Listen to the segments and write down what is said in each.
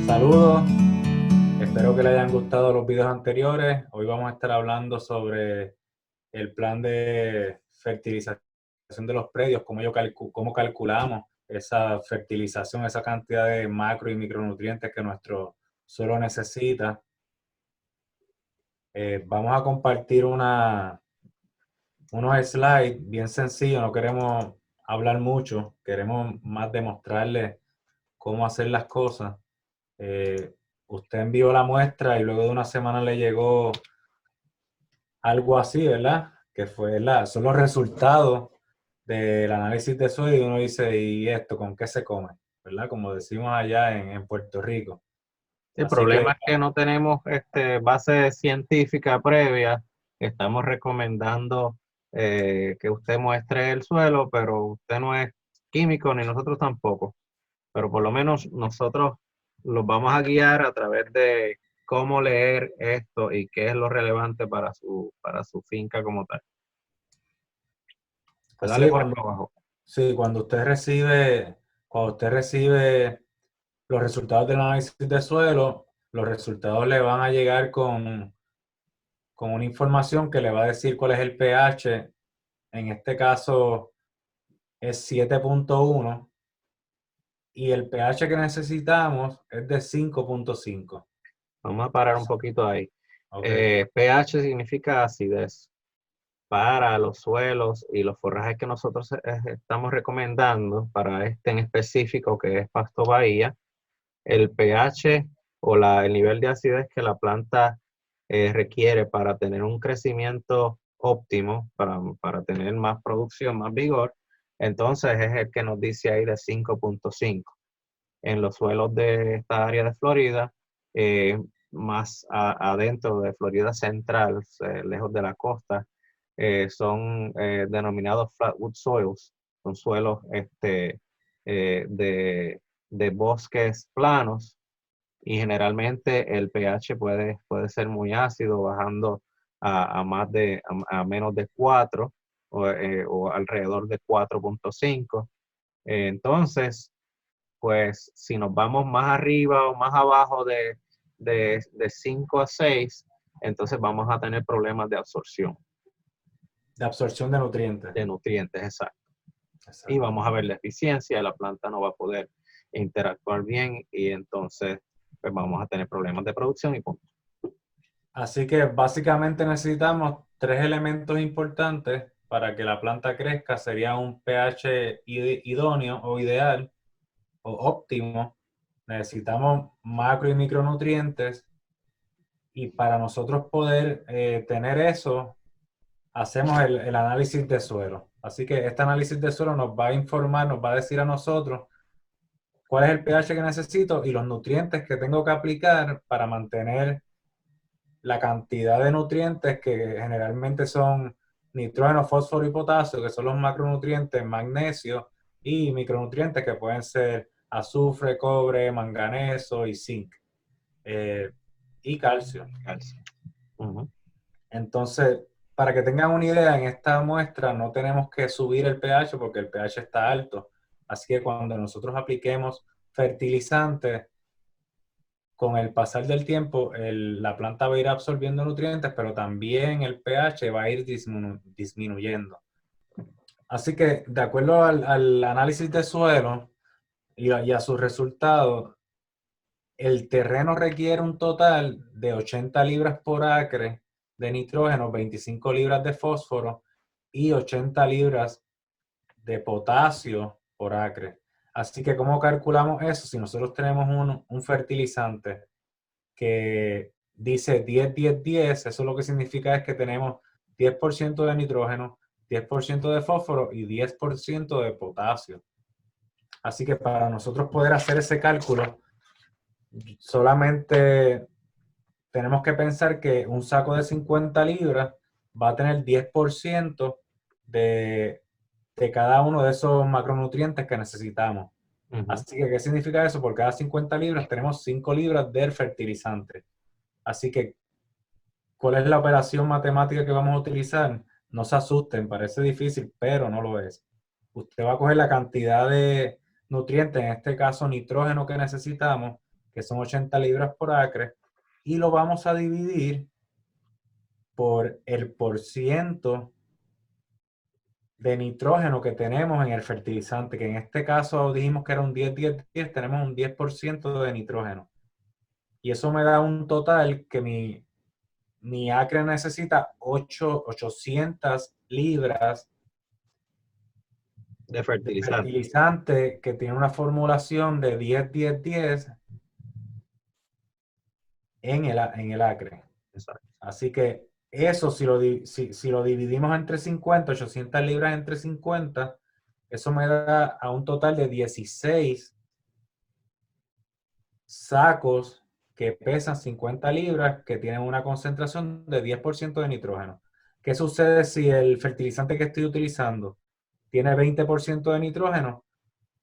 Saludos, espero que les hayan gustado los videos anteriores. Hoy vamos a estar hablando sobre el plan de fertilización de los predios, cómo calculamos esa fertilización, esa cantidad de macro y micronutrientes que nuestro suelo necesita. Vamos a compartir unos slides bien sencillos, no queremos hablar mucho, queremos más demostrarles cómo hacer las cosas. Eh, Usted envió la muestra y luego de una semana le llegó algo así, ¿verdad? Que fue son los resultados del análisis de suelo y uno dice, ¿y esto con qué se come? ¿Verdad? Como decimos allá en Puerto Rico. El Así problema que es que no tenemos base científica previa. Estamos recomendando que usted muestre el suelo, pero usted no es químico ni nosotros tampoco. Pero por lo menos nosotros los vamos a guiar a través de cómo leer esto y qué es lo relevante para su finca como tal. Pues así dale que por acá abajo. sí, cuando usted recibe los resultados del análisis de suelo, los resultados le van a llegar con una información que le va a decir cuál es el pH. En este caso es 7.1 y el pH que necesitamos es de 5.5. Vamos a parar un poquito ahí. Ok. pH significa acidez. Para los suelos y los forrajes que nosotros estamos recomendando para este en específico que es Pasto Bahía, el pH o el nivel de acidez que la planta requiere para tener un crecimiento óptimo, para tener más producción, más vigor, entonces es el que nos dice ahí de 5.5. En los suelos de esta área de Florida, más adentro de Florida Central, lejos de la costa, son denominados flatwood soils, son suelos de bosques planos y generalmente el pH puede ser muy ácido, bajando a menos de 4 o alrededor de 4.5. Entonces, pues si nos vamos más arriba o más abajo de 5 a 6, entonces vamos a tener problemas de absorción De absorción de nutrientes. de nutrientes, exacto. Y Exacto. vamos a ver la eficiencia, la planta no va a poder interactuar bien y entonces pues vamos a tener problemas de producción y punto. Así que básicamente necesitamos tres elementos importantes para que la planta crezca. Sería un pH idóneo o ideal o óptimo. Necesitamos macro y micronutrientes y para nosotros poder tener eso, hacemos el análisis de suelo. Así que este análisis de suelo nos va a informar, nos va a decir a nosotros cuál es el pH que necesito y los nutrientes que tengo que aplicar para mantener la cantidad de nutrientes que generalmente son nitrógeno, fósforo y potasio, que son los macronutrientes, magnesio y micronutrientes que pueden ser azufre, cobre, manganeso y zinc, eh, y calcio. Calcio. Ujú. Entonces, para que tengan una idea, en esta muestra no tenemos que subir el pH porque el pH está alto. Así que cuando nosotros apliquemos fertilizantes, con el pasar del tiempo, la planta va a ir absorbiendo nutrientes, pero también el pH va a ir disminuyendo. Así que, de acuerdo al análisis de suelo y a sus resultados, el terreno requiere un total de 80 libras por acre de nitrógeno, 25 libras de fósforo y 80 libras de potasio por acre. Así que, ¿cómo calculamos eso? Si nosotros tenemos un fertilizante que dice 10-10-10, eso lo que significa es que tenemos 10% de nitrógeno, 10% de fósforo y 10% de potasio. Así que para nosotros poder hacer ese cálculo, solamente tenemos que pensar que un saco de 50 libras va a tener 10% de, de cada uno de esos macronutrientes que necesitamos. Ujú. Así que, ¿qué significa eso? Por cada 50 libras tenemos 5 libras del fertilizante. Así que, ¿cuál es la operación matemática que vamos a utilizar? No se asusten, parece difícil, pero no lo es. Usted va a coger la cantidad de nutrientes, en este caso nitrógeno que necesitamos, que son 80 libras por acre, y lo vamos a dividir por el porciento de nitrógeno que tenemos en el fertilizante, que en este caso dijimos que era un 10-10-10, tenemos un 10% de nitrógeno. Y eso me da un total que mi acre necesita 800 libras De de fertilizante. fertilizante que tiene una formulación de 10-10-10 en el acre. Exacto. Así que eso, si lo dividimos entre 50, 800 libras entre 50, eso me da a un total de 16 sacos que pesan 50 libras, que tienen una concentración de 10% de nitrógeno. ¿Qué sucede si el fertilizante que estoy utilizando tiene 20% de nitrógeno?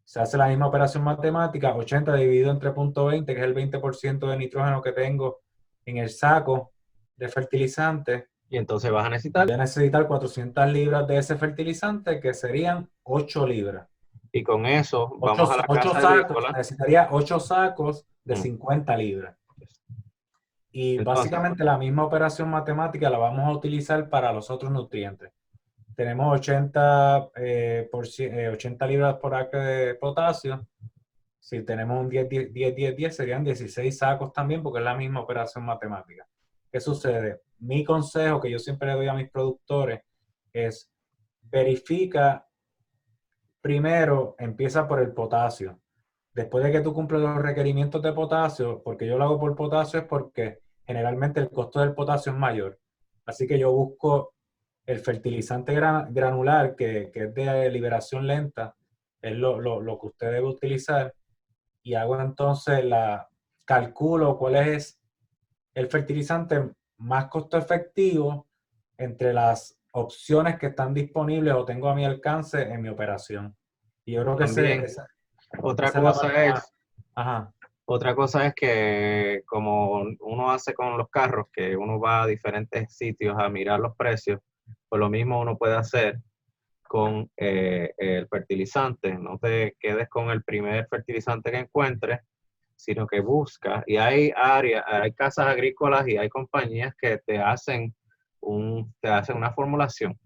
Se hace la misma operación matemática, 80 dividido entre 0.20, que es el 20% de nitrógeno que tengo en el saco de fertilizante. Y entonces vas a necesitar, Voy a necesitar 400 libras de ese fertilizante, que serían 8 libras. y con eso Ocho, vamos a la ocho casa sacos, agrícola. necesitaría 8 sacos de Mm. 50 libras. Y Entonces, básicamente la misma operación matemática la vamos a utilizar para los otros nutrientes. Tenemos 80 libras por acre de potasio. Si tenemos un 10-10-10-10, serían 16 sacos también, porque es la misma operación matemática. ¿Qué sucede? Mi consejo que yo siempre le doy a mis productores es: verifica primero, empieza por el potasio. Después de que tú cumples los requerimientos de potasio, porque yo lo hago por potasio, es porque generalmente el costo del potasio es mayor. Así que yo busco el fertilizante granular, que es de liberación lenta, es lo que usted debe utilizar, y hago entonces calculo cuál es el fertilizante más costo efectivo entre las opciones que están disponibles o tengo a mi alcance en mi operación. Y yo creo que también otra esa es la cosa parte más. es, Ajá. otra cosa es que como uno hace con los carros, que uno va a diferentes sitios a mirar los precios, pues lo mismo uno puede hacer con el fertilizante. No te quedes con el primer fertilizante que encuentres, sino que busca, y hay áreas, hay casas agrícolas y hay compañías que te hacen una formulación.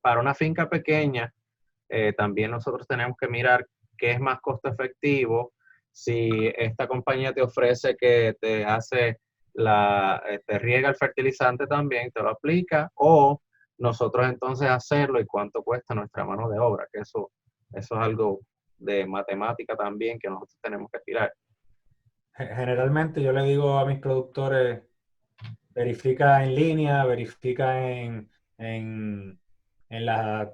Para una finca pequeña, también nosotros tenemos que mirar qué es más costo efectivo. Si esta compañía te ofrece que te riega el fertilizante también, te lo aplica, o nosotros entonces hacerlo y cuánto cuesta nuestra mano de obra, que eso es algo de matemática también que nosotros tenemos que tirar. Generalmente yo le digo a mis productores: verifica en línea, verifica en la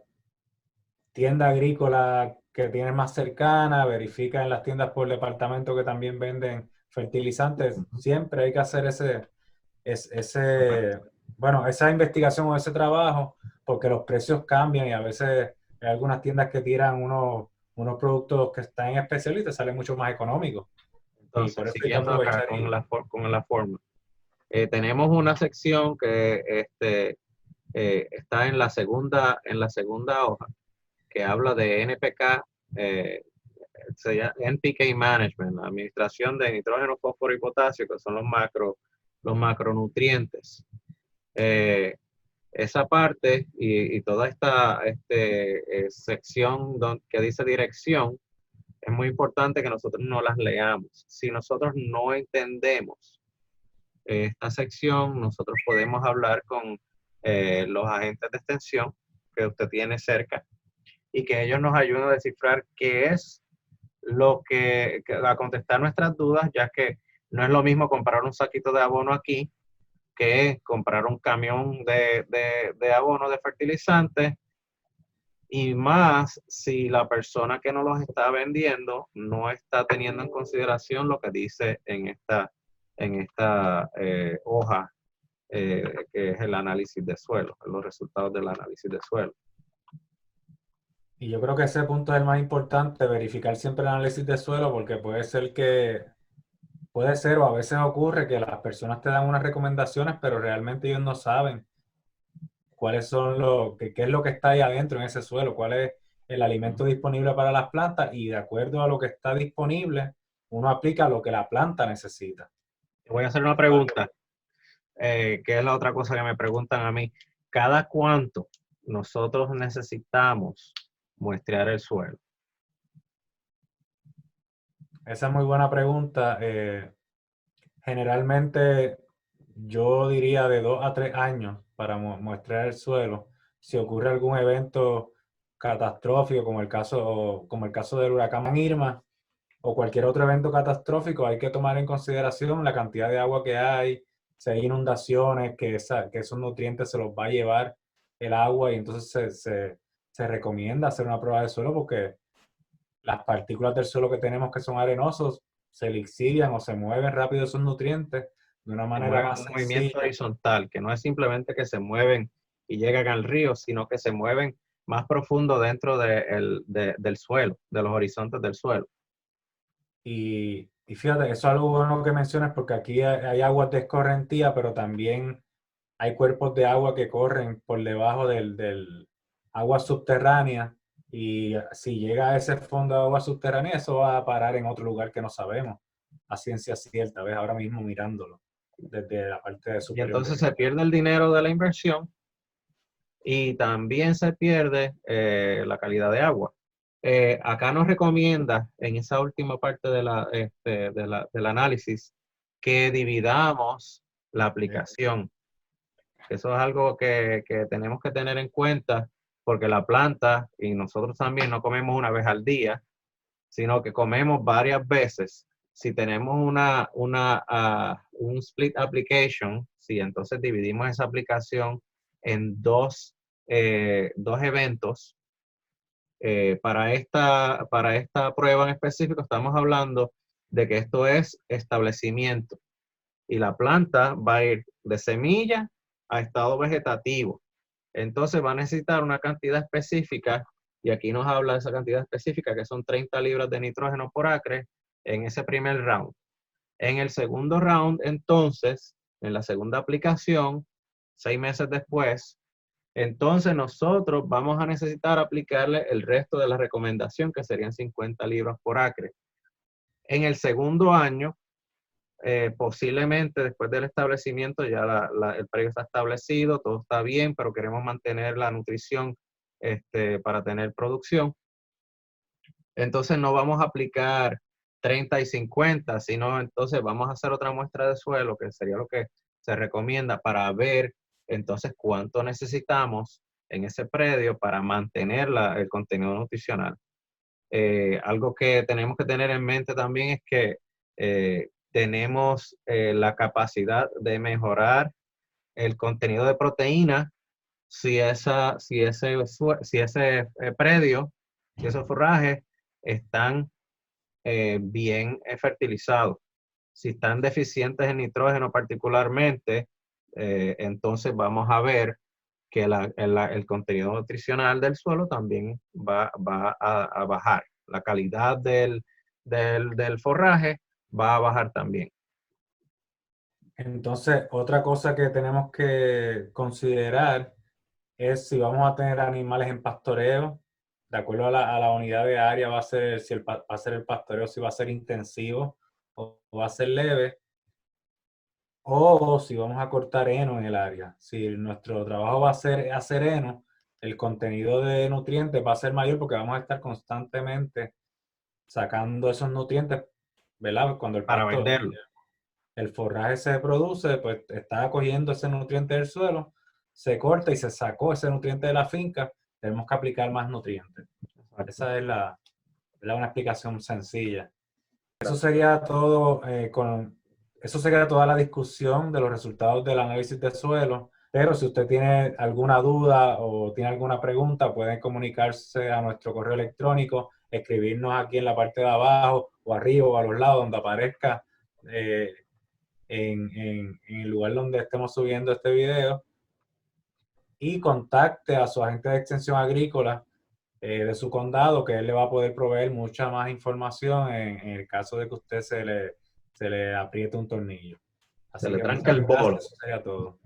tienda agrícola que tienes más cercana, verifica en las tiendas por departamento que también venden fertilizantes. Siempre hay que hacer Correcto. bueno, esa investigación o ese trabajo, porque los precios cambian y a veces hay algunas tiendas que tiran unos productos que están en especial y te salen mucho más económicos. Y por Entonces, eso hay que siguiendo acá aprovechar con la forma. Tenemos una sección que está en la segunda hoja, que habla de NPK, se llama NPK Management, la administración de nitrógeno, fósforo y potasio, que son los macronutrientes. Esa parte y toda esta sección que dice dirección, es muy importante que nosotros no las leamos. Si nosotros no entendemos esta sección, nosotros podemos hablar con los agentes de extensión que usted tiene cerca y que ellos nos ayuden a descifrar qué es a contestar nuestras dudas, ya que no es lo mismo comprar un saquito de abono aquí que comprar un camión de abono de fertilizante, y más si la persona que nos los está vendiendo no está teniendo en consideración lo que dice en esta hoja, que es el análisis de suelo, los resultados del análisis de suelo. Y yo creo que ese punto es el más importante: verificar siempre el análisis de suelo, porque puede ser o a veces ocurre que las personas te dan unas recomendaciones, pero realmente ellos no saben cuáles son qué es lo que está ahí adentro en ese suelo, cuál es el alimento disponible para las plantas, y de acuerdo a lo que está disponible, uno aplica lo que la planta necesita. Te voy a hacer una pregunta, que es la otra cosa que me preguntan a mí. ¿Cada cuánto nosotros necesitamos muestrear el suelo? Esa es muy buena pregunta. Generalmente yo diría de 2 a 3 años para muestrear el suelo. Si ocurre algún evento catastrófico como el caso del huracán Irma o cualquier otro evento catastrófico, hay que tomar en consideración la cantidad de agua que hay, si hay inundaciones, que esos nutrientes se los va a llevar el agua y entonces se recomienda hacer una prueba de suelo porque las partículas del suelo que tenemos que son arenosos se lixivian o se mueven rápido esos nutrientes de una Se manera mueven más un movimiento sencilla. horizontal, que no es simplemente que se mueven y llegan al río, sino que se mueven más profundo dentro del suelo, de los horizontes del suelo. Y fíjate, eso es algo bueno que mencionas porque aquí hay aguas de escorrentía, pero también hay cuerpos de agua que corren por debajo del agua subterránea y si llega a ese fondo de agua subterránea, eso va a parar en otro lugar que no sabemos a ciencia cierta, ves ahora mismo mirándolo desde la parte Y superior entonces del se pierde el dinero de la inversión y también se pierde la calidad de agua. Acá nos recomienda en esa última parte del análisis que dividamos la aplicación. Eso es algo que tenemos que tener en cuenta porque la planta y nosotros también no comemos una vez al día, sino que comemos varias veces. Si tenemos un split application, si entonces dividimos esa aplicación en dos eventos, para esta prueba en específico estamos hablando de que esto es establecimiento y la planta va a ir de semilla a estado vegetativo. Entonces va a necesitar una cantidad específica, y aquí nos habla de esa cantidad específica, que son 30 libras de nitrógeno por acre en ese primer round. En el segundo round, entonces, en la segunda aplicación, 6 meses después, entonces nosotros vamos a necesitar aplicarle el resto de la recomendación, que serían 50 libras por acre. En el segundo año, posiblemente después del establecimiento ya el predio está establecido, todo está bien, pero queremos mantener la nutrición para tener producción. Entonces no vamos a aplicar 30 y 50, sino entonces vamos a hacer otra muestra de suelo, que sería lo que se recomienda para ver entonces cuánto necesitamos en ese predio para mantener el contenido nutricional. Algo que tenemos que tener en mente también es que tenemos la capacidad de mejorar el contenido de proteína si ese predio, si esos forrajes están bien fertilizados. Si están deficientes en nitrógeno particularmente, entonces vamos a ver que el contenido nutricional del suelo también va a bajar. La calidad del forraje va a bajar también. Entonces, otra cosa que tenemos que considerar es si vamos a tener animales en pastoreo, de acuerdo a la unidad de área, va a ser si va a ser el pastoreo, si va a ser intensivo o va a ser leve, o si vamos a cortar heno en el área. Si nuestro trabajo va a ser hacer heno, el contenido de nutrientes va a ser mayor porque vamos a estar constantemente sacando esos nutrientes, ¿verdad? Cuando Para venderlo. el forraje se produce, pues está cogiendo ese nutriente del suelo, se corta y se sacó ese nutriente de la finca, tenemos que aplicar más nutrientes. Exacto. Esa es una explicación sencilla. Eso sería todo eso sería toda la discusión de los resultados del análisis de suelo. Pero si usted tiene alguna duda o tiene alguna pregunta, pueden comunicarse a nuestro correo electrónico, escribirnos aquí en la parte de abajo o arriba o a los lados donde aparezca en el lugar donde estemos subiendo este video y contacte a su agente de extensión agrícola de su condado, que él le va a poder proveer mucha más información en el caso de que usted se le apriete un tornillo. Se Así le que tranca muchas el bolo. gracias, eso sería todo.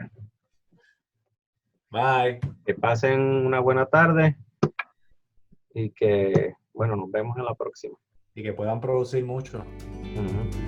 Bye. Que pasen una buena tarde y que, bueno, nos vemos en la próxima. y que puedan producir mucho. Ujú.